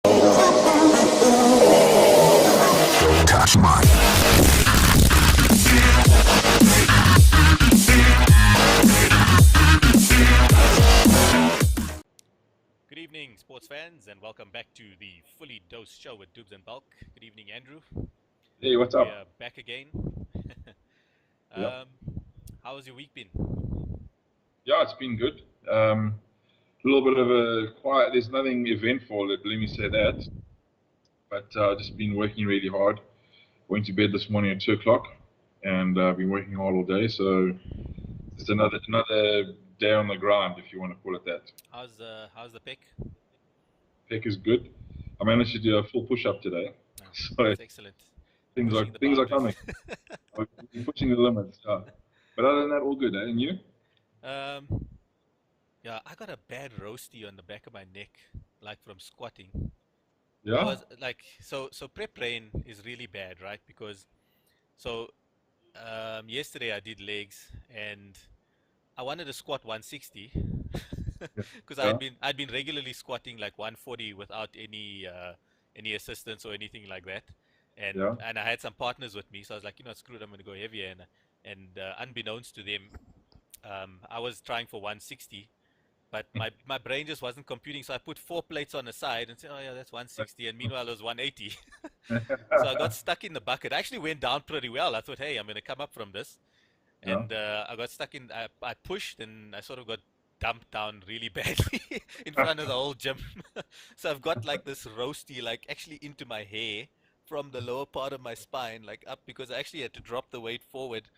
Touch mine. Good evening, sports fans, and welcome back to the Fully Dosed Show with Dubs and Bulk. Good evening, Andrew. Hey, what's We up? are back again. Yep. How has your week been? Yeah, it's been good. A little bit of a quiet. There's nothing eventful. Let me say that. But just been working really hard. Went to bed this morning at 2 o'clock, and been working hard all day. So it's another day on the grind, if you want to call it that. How's the pick? Pick is good. I managed to do a full push-up today, so That's excellent. things Pushing the are boundaries. coming. We're pushing the limits. Yeah. But other than that, all good. Eh? And you? Yeah, I got a bad roasty on the back of my neck, like from squatting. Yeah. I was like, so prep brain is really bad, right? Because yesterday I did legs and I wanted to squat 160 because Yeah. I'd been regularly squatting like 140 without any assistance or anything like that, and Yeah. and I had some partners with me, so I was like, screw it, I'm gonna go heavier, and unbeknownst to them, I was trying for 160. But my brain just wasn't computing, so I put 4 plates on the side and said, oh yeah, that's 160, and meanwhile it was 180. So I got stuck in the bucket. I actually went down pretty well. I thought, hey, I'm going to come up from this. And I got stuck in, I pushed and I sort of got dumped down really badly in front of the whole gym. So I've got like this roasty, like actually into my hair from the lower part of my spine, like up, because I actually had to drop the weight forward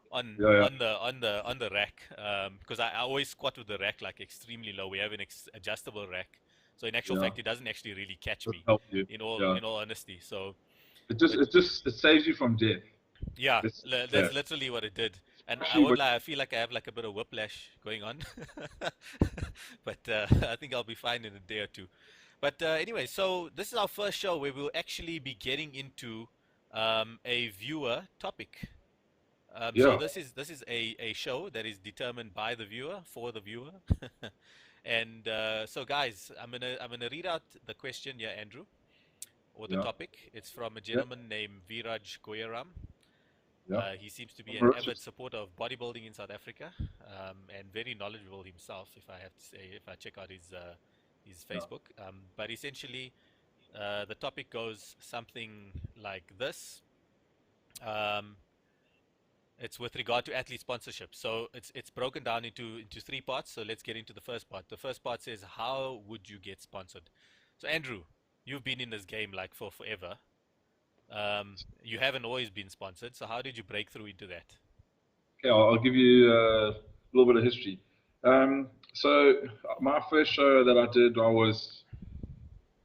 on Yeah. on the rack, because I always squat with the rack like extremely low. We have an adjustable rack, so in actual Yeah. fact, it doesn't actually really catch Just me. help you. In all Yeah. honesty, so It saves you from death. yeah, That's that's literally what it did. And I Especially won't with lie, I feel like I have like a bit of whiplash going on, but I think I'll be fine in a day or two. But anyway, so this is our first show where we'll actually be getting into a viewer topic. So yeah. this is a show that is determined by the viewer for the viewer. And so guys, I'm gonna read out the question here, Andrew, or the Yeah. topic. It's from a Yeah. gentleman named Viraj Goyaram. Yeah. He seems to be an Mauritius. avid supporter of bodybuilding in South Africa, and very knowledgeable himself, if I have to say, if I check out his Facebook. But essentially, the topic goes something like this. It's with regard to athlete sponsorship. So it's broken down into 3 parts. So let's get into the first part. The first part says, how would you get sponsored? So Andrew, you've been in this game like for forever. You haven't always been sponsored. So how did you break through into that? Okay, I'll give you a little bit of history. So my first show that I did, I was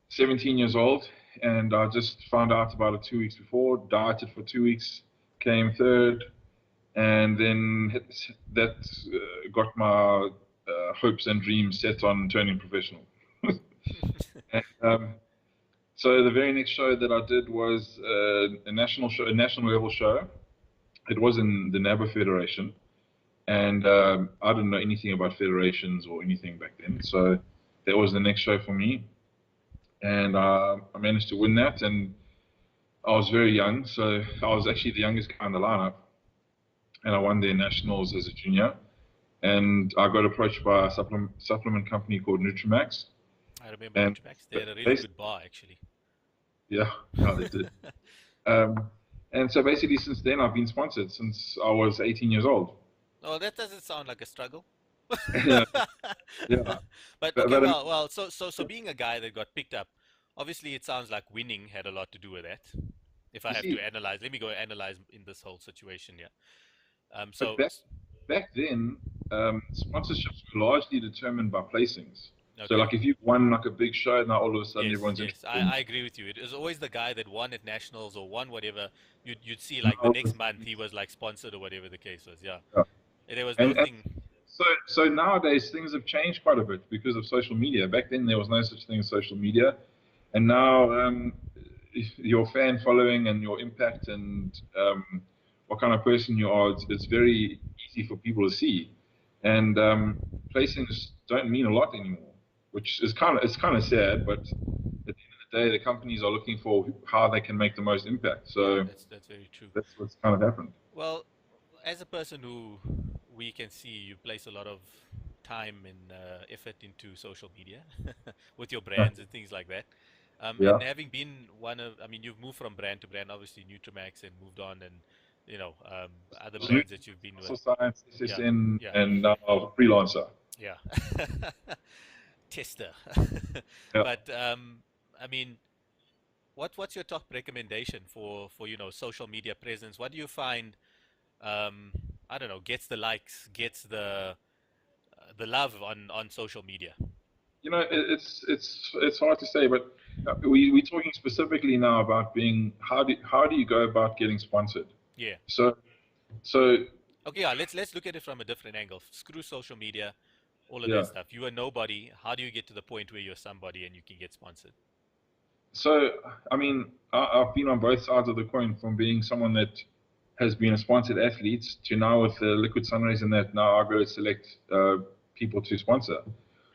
17 years old, and I just found out about it 2 weeks before. Dieted for 2 weeks, came third, and then that got my hopes and dreams set on turning professional. And, so the very next show that I did was a national show, a national level show. It was in the NABA Federation, and I didn't know anything about federations or anything back then. So that was the next show for me, and I managed to win that. And I was very young, so I was actually the youngest guy in the lineup, and I won their nationals as a junior. And I got approached by a supplement company called Nutrimax. I remember And Nutrimax. They had a really good bar, actually. Yeah, they did. And so basically, since then, I've been sponsored since I was 18 years old. Oh, that doesn't sound like a struggle. Yeah, yeah. But okay, well, so being a guy that got picked up, obviously it sounds like winning had a lot to do with that. If I have to analyze, let me go analyze in this whole situation here. So back then, sponsorships were largely determined by placings. okay. So like if you won like a big show, now all of a sudden everyone's yes, interested. I agree with you. It was always the guy that won at nationals or won whatever. You'd see like the next month he was like sponsored or whatever the case was. Yeah. There was nothing. So nowadays things have changed quite a bit because of social media. Back then there was no such thing as social media, and now your fan following and your impact and what kind of person you are, it's very easy for people to see, and placings don't mean a lot anymore, which is kind of sad. But at the end of the the day, the companies are looking for how they can make the most impact. Yeah, So that's very true. that's what's kind of happened. Well, as a person who we can see you place a lot of time and effort into social media with your brands and things like that. Yeah. And having been one of, I mean, you've moved from brand to brand, obviously Nutramax, and moved on, and other brands that you've been with. Muscle Science, Yeah, SSN, yeah, and now freelancer. yeah. Tester. Yeah. But I mean, what's your top recommendation for social media presence? What do you find? I don't know, gets the likes, gets the love on social media. It's hard to say, but we're talking specifically now about being how do you go about getting sponsored? Yeah. So so Okay, yeah, let's look at it from a different angle. Screw social media, all of that yeah. stuff. You are nobody. How do you get to the point where you're somebody and you can get sponsored? So I mean, I've been on both sides of the coin, from being someone that has been a sponsored athlete to now with the Liquid Sunrays, and that now I go select people to sponsor.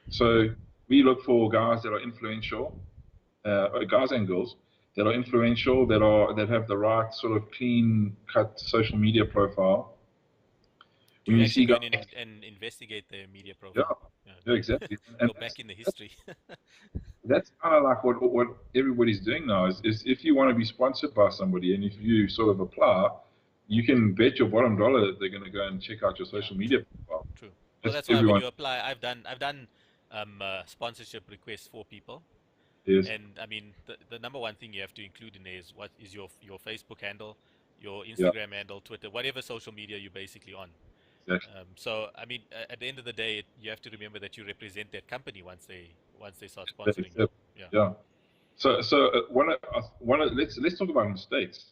So we look for guys that are influential, guys and girls that are influential, that have the right sort of clean cut social media profile. Do When you you actually see go guys, in and investigate their media yeah, profile? Yeah, yeah, exactly, and go back in the that's history. that's kind of like what everybody's doing now. Is if you want to be sponsored by somebody, and if you sort of apply, you can bet your bottom dollar that they're going to go and check out your Yeah, social media true, profile. true. Well, That's that's why when everyone. you apply, I've done sponsorship requests for people. Yes, And I mean, the number one thing you have to include in there is what is your Facebook handle, your yeah, Instagram handle, Twitter, whatever social media you're basically on. exactly. So I mean, at the end of the day, you have to remember that you represent that company once they start That's sponsoring you. it. Yeah, Yeah. So let's talk about mistakes.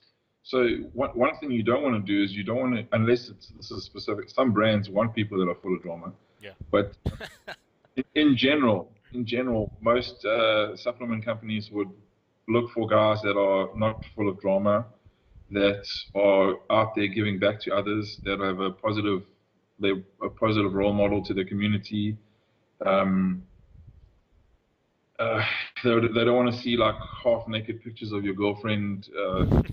So one thing you don't want to do is, you don't want to, unless this is specific. Some brands want people that are full of drama, yeah, but in general, most supplement companies would look for guys that are not full of drama, that are out there giving back to others, that have they're a positive role model to the community. Um, uh, they don't want to see like half naked pictures of your girlfriend,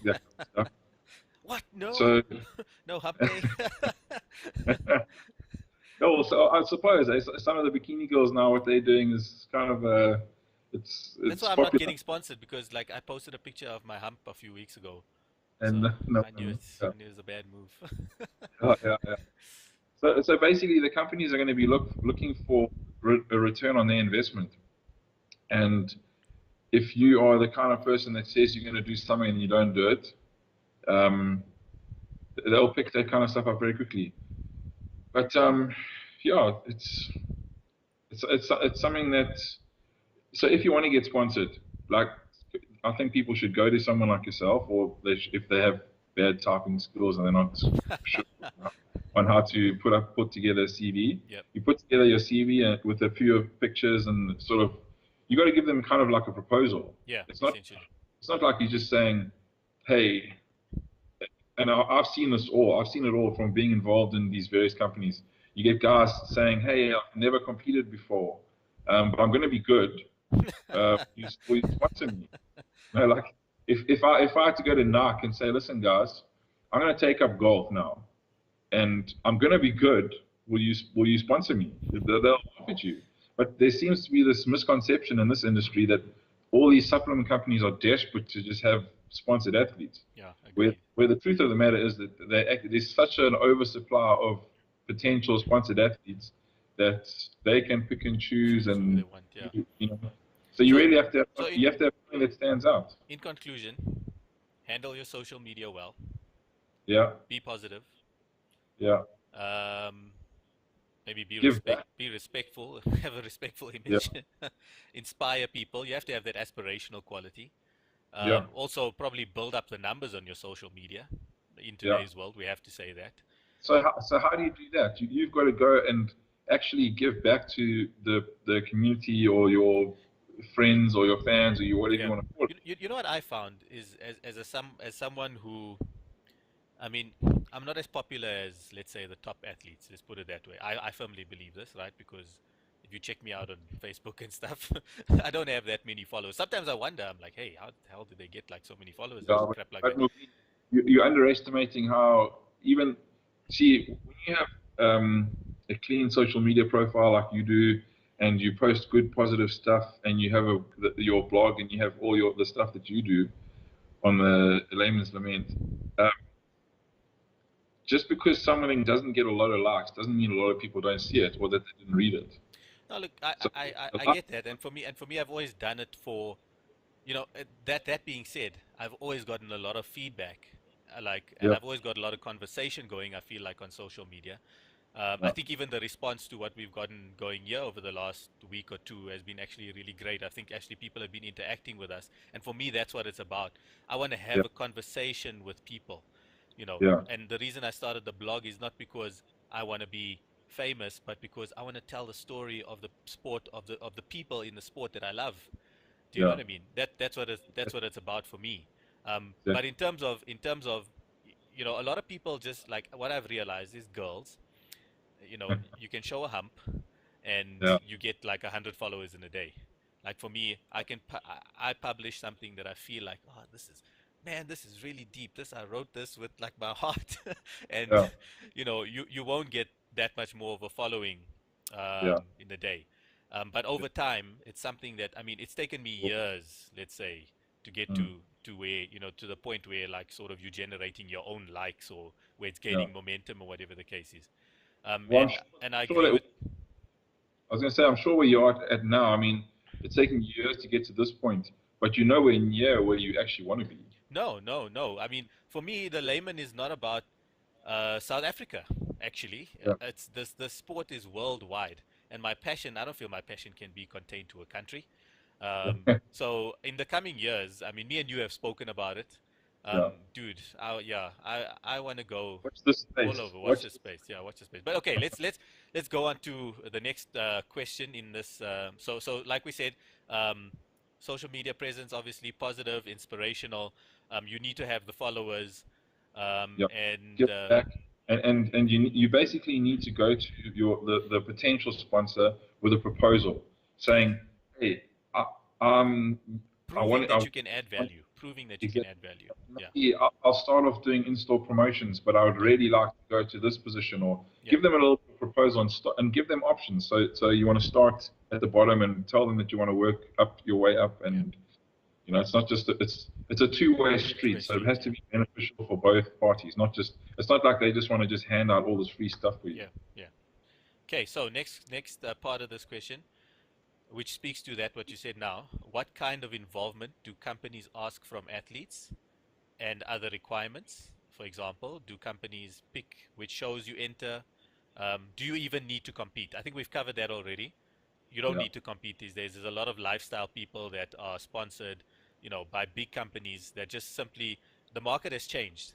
that kind of stuff. What? No, So, no hump day. no, so I suppose some of the bikini girls now, what they're doing is kind of That's it's why I'm not popular, getting sponsored because like I posted a picture of my hump a few weeks ago, so and no, I knew it. yeah, I knew it was a bad move. yeah. So basically, the companies are going to be looking for a return on their investment, and if you are the kind of person that says you're going to do something and you don't do it, um, they'll pick that kind of stuff up very quickly. But yeah, it's something that, so if you want to get sponsored, like, I think people should go to someone like yourself, or if they have bad typing skills and they're not sure on how to put together a CV, Yep. you put together your CV with a few pictures, and sort of, you got to give them kind of like a proposal. Yeah, It's not essentially. it's not like you're just saying, hey, and I've seen this all. I've seen it all from being involved in these various companies. You get guys saying, "Hey, I've never competed before, but I'm going to be good. Will you sponsor me?" Like, if I had to go to NAC and say, "Listen, guys, I'm going to take up golf now, and I'm going to be good. Will you sponsor me?" They'll laugh at you. But there seems to be this misconception in this industry that all these supplement companies are desperate to just have sponsored athletes. Yeah, Where agreed. where the truth of the matter is that there's such an oversupply of potential sponsored athletes that they can pick and choose, Choose who they and want. Yeah. you know. So you So, really have to so you have to have something that stands out. in conclusion, handle your social media well. Yeah, Be positive. yeah. Um, maybe Give back. be respectful. Have a respectful Yeah, image. Inspire people. You have to have that aspirational quality. yeah, Also, probably build up the numbers on your social media. In yeah. today's world, we have to say that. So how do you do that? You've got to go and actually give back to the community, or your friends, or your fans, or whatever you Yeah. want to call it. You know what I found is as someone who, I mean, I'm not as popular as, let's say, the top athletes. Let's put it that way. I firmly believe this, right? Because if you check me out on Facebook and stuff, I don't have that many followers. Sometimes I wonder, I'm like, hey, how the hell did they get like so many followers and Yeah, crap like but that? Nordine, you're underestimating how even see when you have a clean social media profile like you do, and you post good positive stuff, and you have your blog, and you have all the stuff that you do on the Layman's Lament. Uh, just because something doesn't get a lot of likes doesn't mean a lot of people don't see it or that they didn't read it. No, look, So I a get that, and for me, I've always done it for, that being said, I've always gotten a lot of feedback, and yeah, I've always got a lot of conversation going. I feel like on social media. I yeah, think even the response to what we've gotten going here over the last week or two has been actually really great. I think actually people have been interacting with us, and for me, that's what it's about. I want to yeah, have a conversation with people, yeah, and the reason I started the blog is not because I want to be famous, but because I want to tell the story of the sport, of the people in the sport that I love. Do you know yeah, what I mean? That's what it's about for me. But exactly. in terms of a lot of people, just like what I've realized is girls, you can show a hump and Yeah, you get like 100 followers in a day. Like for me, I publish something that I feel like, oh, this is really deep. I wrote this with like my heart, and yeah, you won't get that much more of a following yeah. in a day. But over time, it's something that, I mean, it's taken me years, let's say, to get Mm, to where, to the point where like sort of you're generating your own likes, or where it's yeah. gaining momentum, or whatever the case is. Um, Well, and and I sure agree that with. I was going to say, I'm sure where you are at now. I mean, it's taken years to get to this point, but you're nowhere near where you actually want to be. No, no, no. I mean, for me, the layman is not about South Africa. Actually, Yeah, it's this. The sport is worldwide, and my passion. I don't feel my passion can be contained to a country. So in the coming years, I mean, me and you have spoken about it, yeah. dude. I want to go Watch this all space. over. Watch Watch this this. space. Yeah, watch this space. But okay, let's go on to the next question in this. So like we said, um, social media presence, obviously positive, inspirational. You need to have the followers, Yeah. and Give back, and you basically need to go to the potential sponsor with a proposal, saying, "Hey, I, um, I proving want that you can add want value. Proving that you can exactly. add value. Yeah, Maybe I'll start off doing in-store promotions, but I would yeah, really like to go to this position, or yeah, give them a little proposal and give them options. So you want to start at the bottom and tell them that you want to work up your way up, yeah. and it's not just it's a two-way street. Two-way So it street. has Yeah, to be beneficial for both parties, not just it's not like they just want to just hand out all this free stuff for you. yeah, yeah. Okay, so next part of this question, which speaks to that what you said now. What kind of involvement do companies ask from athletes, and other requirements? For example, do companies pick which shows you enter? Do you even need to compete? I think we've covered that already. You don't Yeah, need to compete these days. There's a lot of lifestyle people that are sponsored, by big companies that just simply, the market has changed.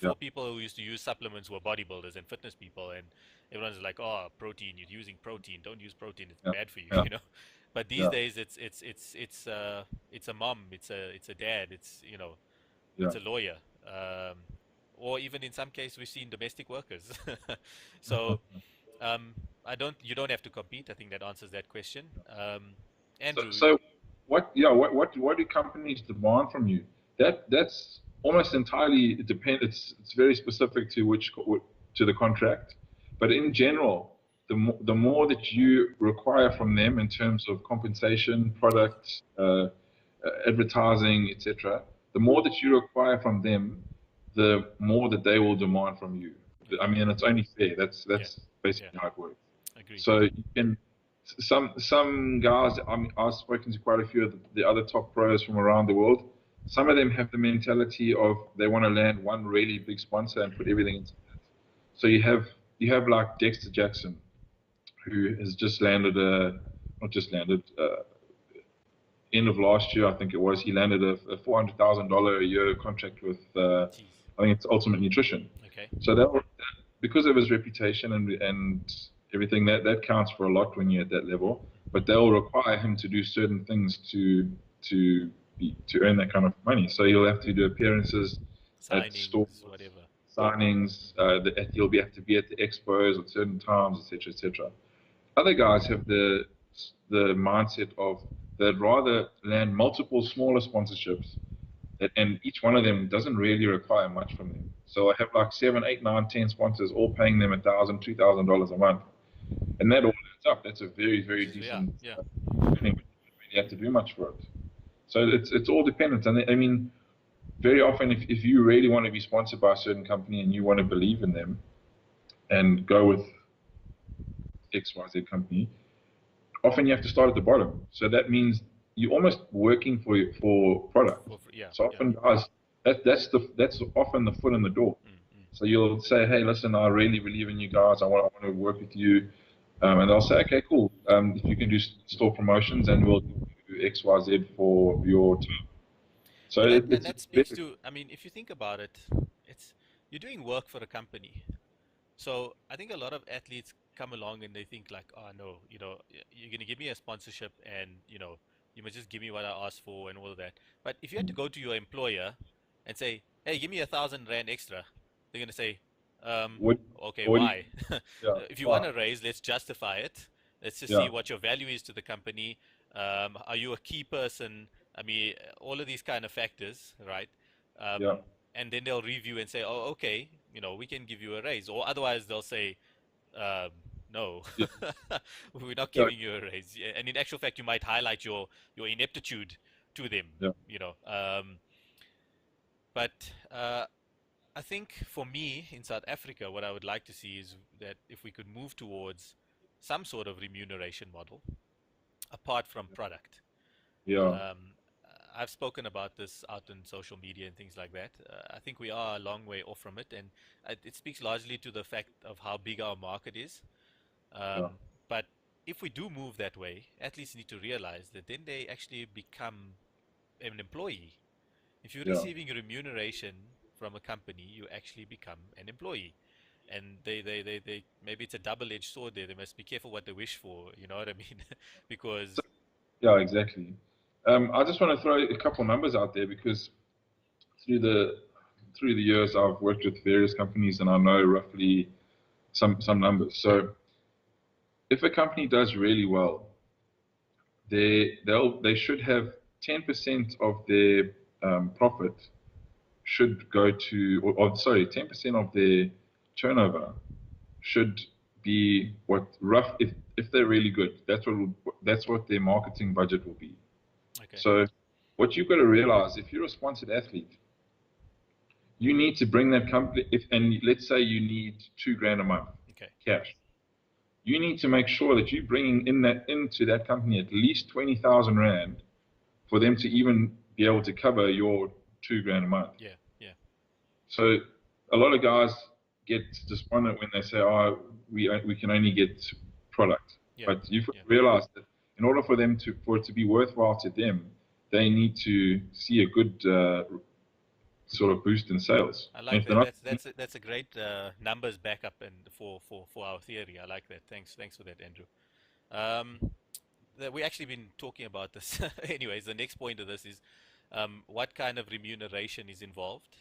yeah, Before, people who used to use supplements were bodybuilders and fitness people, and everyone's like, "Oh, protein, you're using protein. Don't use protein. It's yeah, bad for you," yeah, But these yeah, days, it's a mom, it's a dad, yeah. it's a lawyer, or even in some cases we've seen domestic workers. So, um, you don't have to compete. I think that answers that question. So, Andrew, so what do companies demand from you? That's almost entirely depend. It's very specific to to the contract, but in general, the more that you require from them in terms of compensation, product, advertising, etc., the more that you require from them, the more that they will demand from you. I agreed. mean, it's only fair. Yeah, That's yeah, basically how it works. agreed. So you can some guys. I've spoken to quite a few of the other top pros from around the world. Some of them have the mentality of they want to land one really big sponsor and put everything into that. So you have like Dexter Jackson, who has just landed not just landed end of last year, I think it was. He landed a $400,000 a year contract with Jeez. I think it's Ultimate Nutrition. Okay. So because of his reputation and everything, that counts for a lot when you're at that level. But they'll require him to do certain things to earn that kind of money. So he'll have to do appearances at stores, Signings, whatever. signings. He'll have to be at the expos at certain times, etc., etc. Other guys have the mindset of they'd rather land multiple smaller sponsorships, and each one of them doesn't really require much from them. So I have like 7, 8, 9, 10 sponsors, all paying them $1,000, $2,000 a month, and that all adds up. That's a very, Which very is, yeah, decent yeah. earning. But you don't really have to do much for it. So it's all dependent. And I mean, very often, if you really want to be sponsored by a certain company and you want to believe in them and go with XYZ company, often you have to start at the bottom. So that means you're almost working for product. Yeah, So yeah. often, guys, that's often the foot in the door. So you'll say, hey, listen, I really believe in you guys. I want to work with you. And they'll say, okay, cool. If you can do store promotions, and we'll do X, Y, Z for your term. So And it's that speaks better. to, I mean, if you think about it, it's you're doing work for a company. So I think a lot of athletes come along and they think like, oh no, you're gonna give me a sponsorship and you must just give me what I asked for and all of that. But if you had to go to your employer and say, hey, give me 1,000 rand extra, they're gonna say, What, okay, what do you, why? yeah, If you want right, a raise, let's justify it. Let's just see yeah, what your value is to the company. Are you a key person? I mean, all of these kind of factors, right? yeah, And then they'll review and say, oh, okay, we can give you a raise. Or otherwise, they'll say, um, no, yeah, we're not yeah, giving you a raise. Yeah, and in actual fact, you might highlight your ineptitude to them, yeah, you know. But I think for me in South Africa, what I would like to see is that if we could move towards some sort of remuneration model apart from product. yeah, Um, I've spoken about this out in social media and things like that. I think we are a long way off from it, and it speaks largely to the fact of how big our market is. yeah, But if we do move that way, athletes need to realize that then they actually become an employee. If you're yeah. receiving remuneration from a company, you actually become an employee. And they maybe it's a double-edged sword there. They must be careful what they wish for, you know what I mean? So, Because, yeah, exactly. I just want to throw a couple numbers out there because through the through the years I've worked with various companies and I know roughly some numbers. So if a company does really well, they should have 10% of their profit should go to, or sorry, 10% of their turnover should be what rough if they're really good. That's what their marketing budget will be. okay, So what you've got to realize, if you're a sponsored athlete, you need to bring that company. If and let's say you need 2 grand a month okay, cash, you need to make sure that you're bringing into that company at least 20,000 rand for them to even be able to cover your 2 grand a month. yeah, yeah, So a lot of guys get despondent when they say, "Oh, we can only get product." yeah, But you've yeah. realized that in order for it to be worthwhile to them, they need to see a good sort of boost in sales. I And like if they're that. not, That's a great numbers backup and for our theory. I like that. Thanks for that, Andrew. Um, we actually been talking about this. Anyways, the next point of this is what kind of remuneration is involved,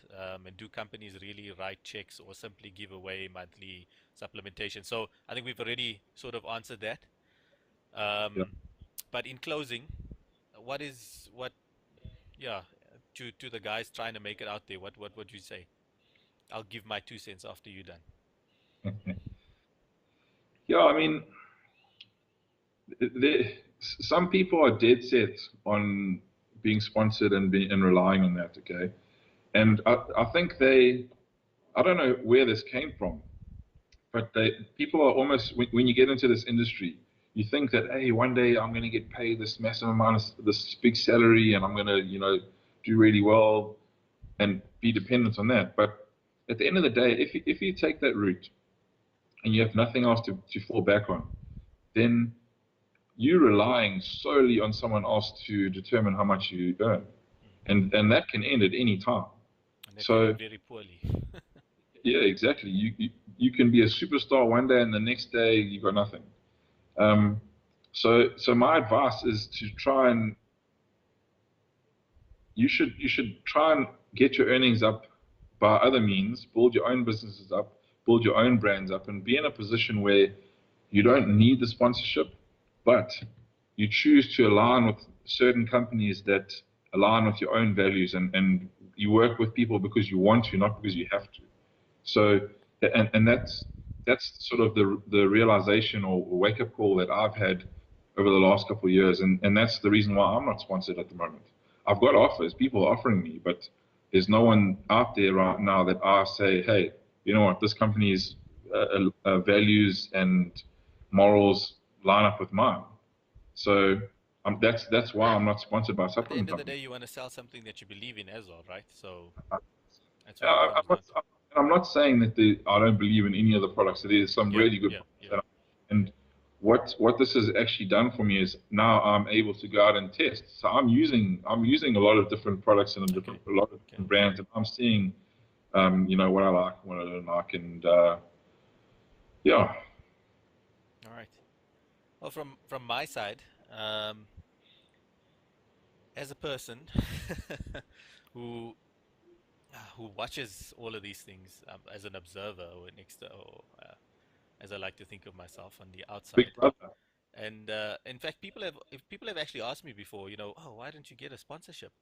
and do companies really write checks or simply give away monthly supplementation? So I think we've already sort of answered that. yeah. Um, but in closing, what yeah, to the guys trying to make it out there, what would you say? I'll give my 2 cents after you're done. Yeah, I mean, there, some people are dead set on being sponsored and relying on that. Okay, and I think I don't know where this came from, but people are almost when you get into this industry, you think that hey, one day I'm going to get paid this massive amount of this big salary, and I'm going to do really well and be dependent on that. But at the end of the day, if you take that route and you have nothing else to fall back on, then you're relying solely on someone else to determine how much you earn, and that can end at any time. And that can So end very poorly. yeah, exactly. You can be a superstar one day, and the next day you got nothing. Um, so my advice is to try and you should try and get your earnings up by other means, build your own businesses up, build your own brands up, and be in a position where You don't need the sponsorship, but you choose to align with certain companies that align with your own values, and you work with people because you want to, not because you have to. So, and that's sort of the realization or wake up call that I've had over the last couple of years, and that's the reason why I'm not sponsored at the moment. I've got offers, people are offering me, but there's no one out there right now that I say, hey, you know what, this company's values and morals line up with mine. So that's why I'm not sponsored by a At the supplement end of the company. day, you want to sell something that you believe in as well, right? So that's what it I, comes down to. I'm not saying that I don't believe in any of the products. There's some Yeah, really good yeah, products. yeah. And what this has actually done for me is now I'm able to go out and test. So I'm using a lot of different products and Okay, a lot of okay. different brands, and I'm seeing what I like, what I don't like, and yeah, All right. Well, from my side, as a person who who watches all of these things as an observer or as I like to think of myself on the big outside. brother. And in fact, if people have actually asked me before, oh, why don't you get a sponsorship?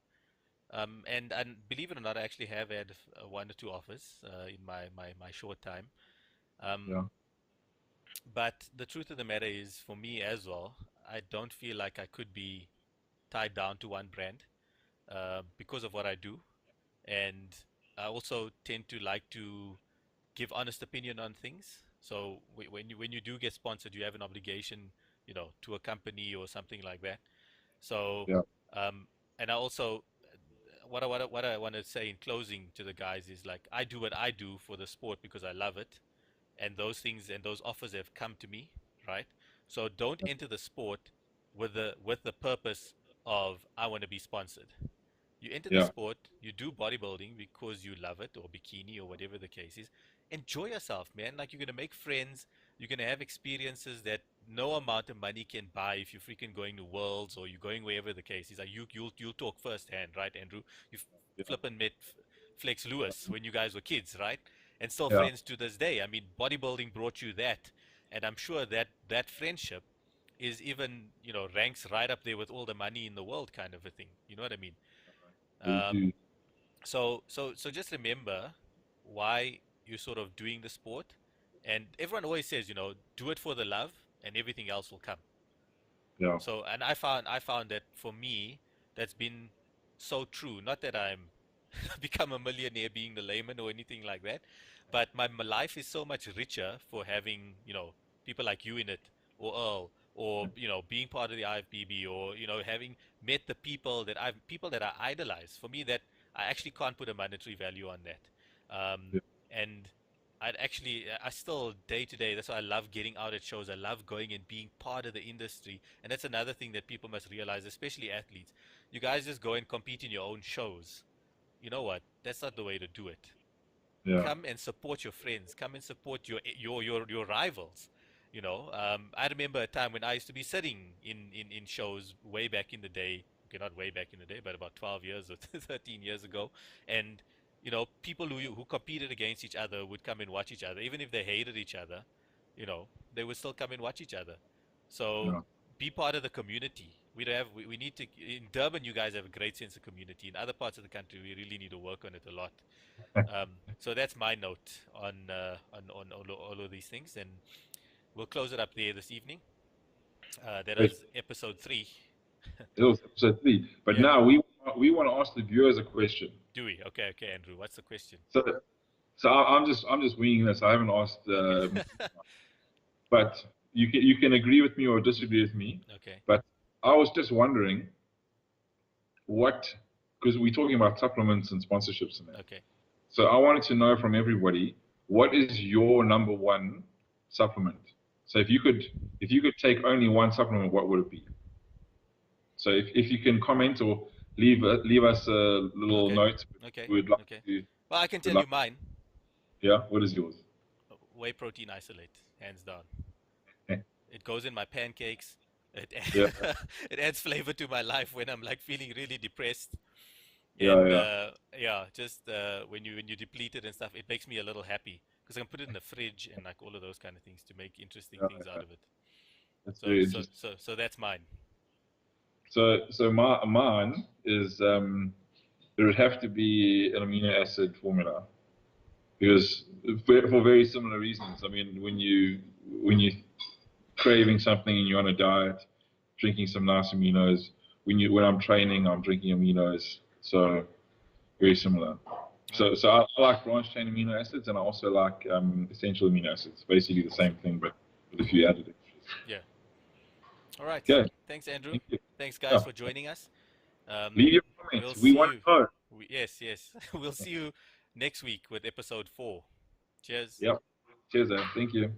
And believe it or not, I actually have had one or two offers in my short time. Um, Yeah, but the truth of the matter is, for me as well, I don't feel like I could be tied down to one brand because of what I do, and I also tend to like to give honest opinion on things. So when you do get sponsored, you have an obligation, to a company or something like that. So, yeah, um, and I also what I want to say in closing to the guys is like I do what I do for the sport because I love it, and those things and those offers have come to me, right? So don't enter the sport with the purpose of I want to be sponsored. You enter the yeah, sport, you do bodybuilding because you love it, or bikini, or whatever the case is. Enjoy yourself, man. Like, you're gonna make friends, you're gonna have experiences that no amount of money can buy if you're freaking going to Worlds or you're going wherever the case is. Like, you'll talk firsthand, right, Andrew? You yeah, flippin' met Flex Lewis when you guys were kids, right? And still yeah, friends to this day. I mean, bodybuilding brought you that, and I'm sure that friendship is even, ranks right up there with all the money in the world, kind of a thing. You know what I mean? we Um, do. so just remember why you're sort of doing the sport. And everyone always says, do it for the love and everything else will come. Yeah, So, and I found that for me, that's been so true. Not that I'm become a millionaire being the layman or anything like that, but my life is so much richer for having, people like you in it, or Earl, or being part of the IFBB, or having met the people that I idolize. For me, that I actually can't put a monetary value on that. yeah, And I still day to day, that's why I love getting out at shows. I love going and being part of the industry. And that's another thing that people must realize, especially athletes. You guys just go and compete in your own shows. You know what? That's not the way to do it. yeah, Come and support your friends. Come and support your rivals. I remember a time when I used to be sitting in shows way back in the day. Okay, not way back in the day, but about 12 years or 13 years ago. And people who competed against each other would come and watch each other, even if they hated each other. They would still come and watch each other. So yeah. be part of the community. We need to in Durban. You guys have a great sense of community. In other parts of the country, we really need to work on it a lot. So that's my note on all of these things, and we'll close it up there this evening. That Wait, was episode 3. it was episode 3, but Yeah, now we want to ask the viewers a question. Dewey. Okay, okay, Andrew. What's the question? So I'm just winging this. I haven't asked, Okay, but you can agree with me or disagree with me. okay, But I was just wondering what, because we're talking about supplements and sponsorships and that. okay. So I wanted to know from everybody, what is your number one supplement? So if you could take only one supplement, what would it be? So if you can comment or leave us a little Okay, note, okay, we'd like okay. to. Well, I can We'd tell like, you mine. yeah. What is yours? Whey protein isolate, hands down. Eh, It goes in my pancakes. It yeah. it adds flavor to my life when I'm like feeling really depressed. Yeah, And yeah. yeah, just when you deplete it and stuff, it makes me a little happy because I can put it in the fridge and like all of those kind of things to make interesting Yeah, things out yeah. of it. That's So very so interesting. so so that's mine. So mine is there would have to be an amino acid formula because for very similar reasons. I mean, when you craving something and you're on a diet, drinking some nice aminos. When I'm training, I'm drinking aminos. So very similar. Oh, So I like branched chain amino acids, and I also like essential amino acids. Basically the same thing, but with a few added extras. yeah. All right. Okay, Thanks, Andrew. thank you. Thanks, guys, Yeah. for joining us. Leave your We'll comments. We see want you. to know. Yes, yes. We'll see you next week with episode 4. Cheers. Yep. Cheers, Thank you.